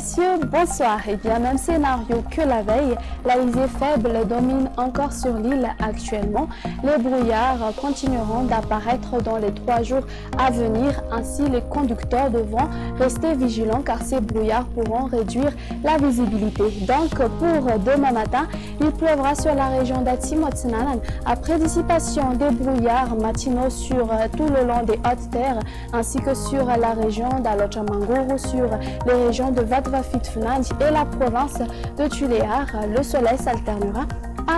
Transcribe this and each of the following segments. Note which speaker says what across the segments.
Speaker 1: messieurs, bonsoir. Et bien, même scénario que la veille, la visée faible domine encore sur l'île actuellement. Les brouillards continueront d'apparaître dans les 3 jours à venir. Ainsi, les conducteurs devront rester vigilants car ces brouillards pourront réduire la visibilité. Donc, pour demain matin, il pleuvra sur la région d'Atimotsinanan. Après dissipation des brouillards matinaux sur tout le long des hautes terres, ainsi que sur la région d'Alochamanguru, sur les régions de Vatva-Fitfunanj et la province de Tuléar, le soleil s'alternera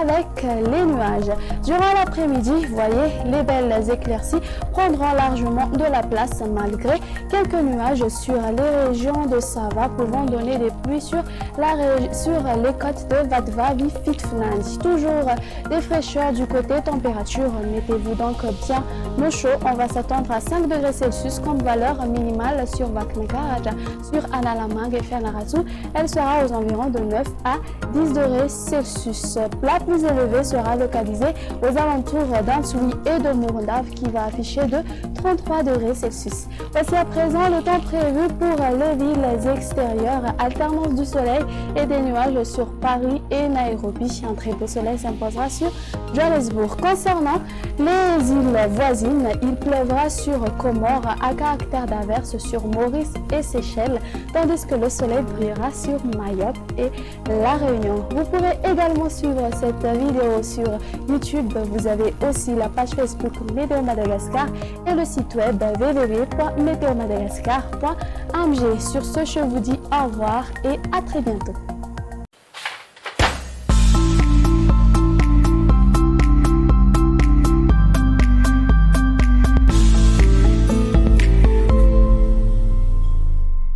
Speaker 1: avec les nuages. Durant l'après-midi, voyez, les belles éclaircies prendront largement de la place malgré quelques nuages sur les régions de Sava pouvant donner des pluies sur les côtes de Vatva-Fitfunanj. Toujours des fraîcheurs du côté température. Mettez-vous donc bien au chaud. On va s'attendre à 5 degrés Celsius comme valeur minimale sur Vaknekaraja, sur Analamang et Fernarazu. Elle sera aux environs de 9 à 10 degrés Celsius. La plus élevée sera localisée aux alentours d'Antsui et de Murundav qui va afficher de 33 degrés Celsius. Voici à présent le temps prévu pour les villes extérieures. Alternance du soleil et des nuages sur Paris et Nairobi. Un très beau soleil s'imposera sur Johannesburg. Concernant les îles voisines, il pleuvra sur Comores à caractère d'averse sur Maurice et Seychelles, tandis que le soleil brillera sur Mayotte et La Réunion. Vous pourrez également suivre cette vidéo sur YouTube. Vous avez aussi la page Facebook Météo Madagascar et le site web www.météomadagascar.mg. Sur ce, je vous dis au revoir et à très bientôt.